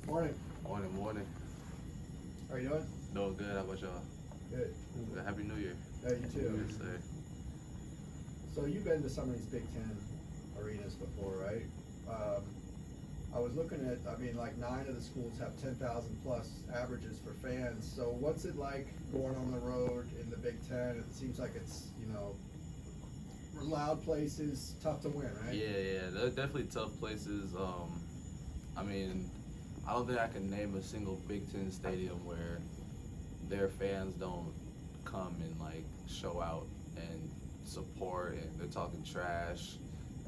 Morning. Morning. How are you doing? Doing good. How about y'all? Good. Happy New Year. Yeah, you too. Yes, sir. So you've been to some of these Big Ten arenas before, right? I was looking at, like 9 of the schools have 10,000 plus averages for fans. So what's it like going on the road in the Big Ten? It seems like it's, loud places, tough to win, right? Yeah. They're definitely tough places. I don't think I can name a single Big Ten stadium where their fans don't come and like show out and support, and they're talking trash,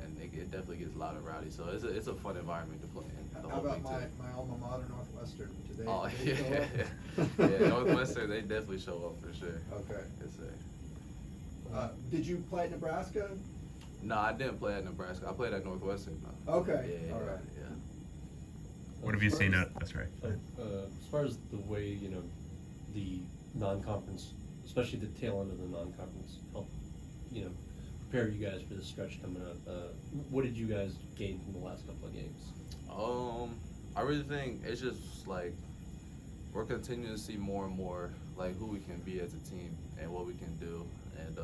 and it definitely gets loud and rowdy. So it's a fun environment to play in. How about my alma mater, Northwestern? Do they, Oh do they show yeah, up? yeah. Northwestern, they definitely show up for sure. Okay. Yes, sir. Did you play at Nebraska? No, I didn't play at Nebraska. I played at Northwestern. Okay. Yeah, All right. Yeah. What have you seen out? That's right. As far as the way, the non-conference, especially the tail end of the non-conference, help, prepare you guys for the stretch coming up. What did you guys gain from the last couple of games? I really think it's just like we're continuing to see more and more like who we can be as a team and what we can do. And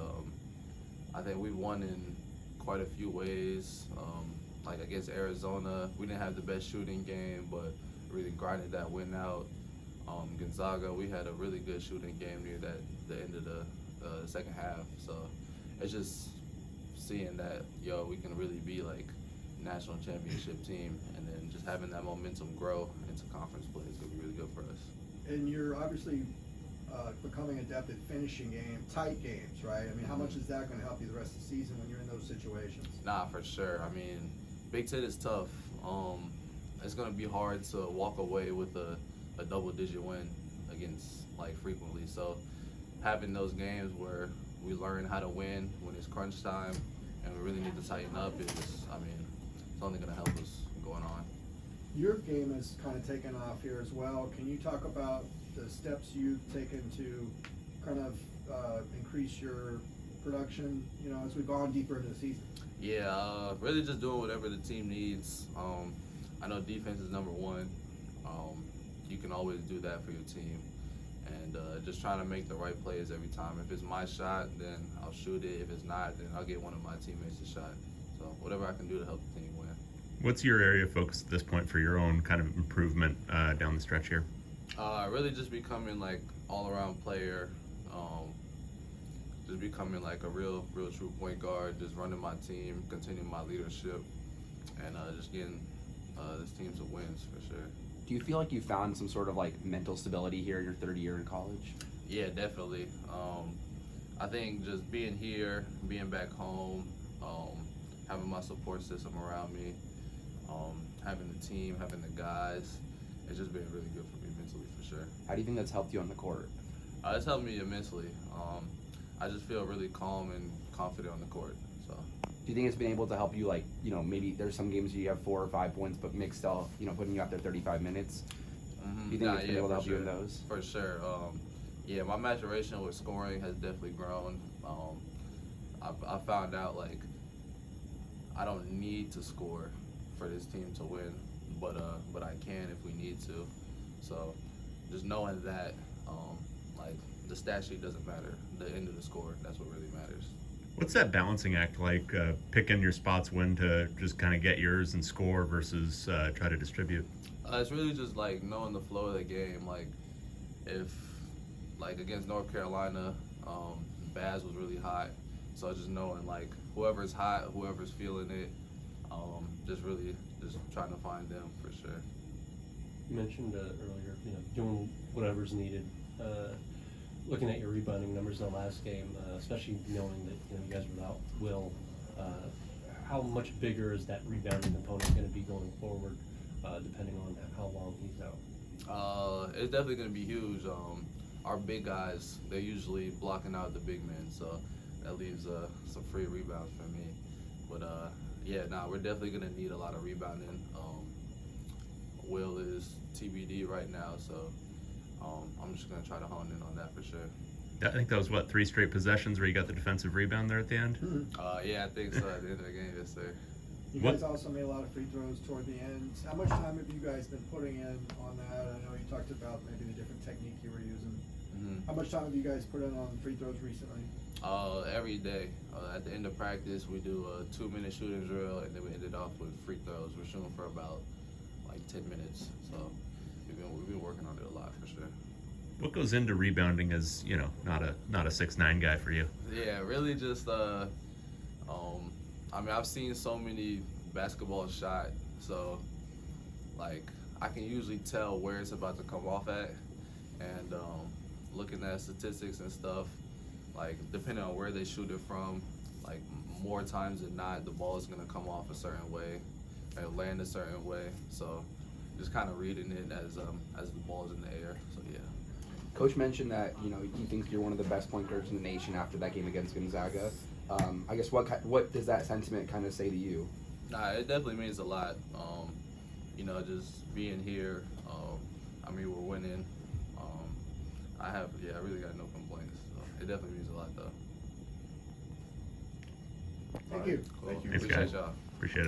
I think we've won in quite a few ways. Like against Arizona, we didn't have the best shooting game, but really grinded that win out. Gonzaga, we had a really good shooting game near the end of the second half. So it's just seeing that, we can really be like national championship team, and then just having that momentum grow into conference play is going to be really good for us. And you're obviously becoming adept at finishing tight games, right? How much is that going to help you the rest of the season when you're in those situations? Nah, for sure. Big Ten is tough. It's going to be hard to walk away with a double-digit win against frequently. So having those games where we learn how to win when it's crunch time and we really need to tighten up it's only going to help us going on. Your game has kind of taken off here as well. Can you talk about the steps you've taken to kind of increase your production, as we've gone deeper into the season? Yeah, really just doing whatever the team needs. I know defense is number one. You can always do that for your team. And just trying to make the right plays every time. If it's my shot, then I'll shoot it. If it's not, then I'll get one of my teammates a shot. So whatever I can do to help the team win. What's your area of focus at this point for your own kind of improvement down the stretch here? Really just becoming like all-around player. Just becoming like a real true point guard. Just running my team, continuing my leadership, and just getting this team to wins for sure. Do you feel like you found some sort of mental stability here in your third year in college? Yeah, definitely. I think just being here, being back home, having my support system around me, having the team, having the guys, it's just been really good for me mentally for sure. How do you think that's helped you on the court? It's helped me immensely. I just feel really calm and confident on the court. So. Do you think it's been able to help you, maybe there's some games where you have 4 or 5 points, but mixed all, putting you out there 35 minutes? Mm-hmm. Do you think it's been able to help you in those? For sure. My maturation with scoring has definitely grown. I found out I don't need to score for this team to win, but I can if we need to. So just knowing that, the stat sheet doesn't matter. The end of the score, that's what really matters. What's that balancing act like, picking your spots when to just kind of get yours and score versus try to distribute? It's really just knowing the flow of the game. If against North Carolina, Baz was really hot, so just knowing whoever's hot, whoever's feeling it, just trying to find them for sure. You mentioned earlier, doing whatever's needed. Looking at your rebounding numbers in the last game, especially knowing that you guys were without Will, how much bigger is that rebounding component going to be going forward, depending on how long he's out? It's definitely going to be huge. Our big guys, they're usually blocking out the big men, so that leaves some free rebounds for me. But we're definitely going to need a lot of rebounding. Will is TBD right now, so I'm just going to try to hone in on that for sure. I think that was, 3 straight possessions where you got the defensive rebound there at the end? Mm-hmm. I think so at the end of the game, yes, sir. You What- guys also made a lot of free throws toward the end. How much time have you guys been putting in on that? I know you talked about maybe the different technique you were using. Mhm. How much time have you guys put in on free throws recently? Every day. At the end of practice, we do a 2-minute shooting drill, and then we end it off with free throws. We're shooting for about like 10 minutes. So we've been working on it a lot for sure. What goes into rebounding as, you know, not a 6'9" guy for you? Yeah, really just I mean, I've seen so many basketball shot, so like I can usually tell where it's about to come off at, and looking at statistics and stuff, like depending on where they shoot it from, like more times than not, the ball is gonna come off a certain way, and land a certain way. So just kind of reading it as the ball's in the air. So yeah. Coach mentioned that he thinks you're one of the best point guards in the nation after that game against Gonzaga. I guess what does that sentiment kind of say to you? Nah, it definitely means a lot. Just being here. I mean, we're winning. I really got no complaints. So it definitely means a lot, though. Thank you. Cool. Thank you. Thanks, Appreciate guys. y'all. Appreciate it.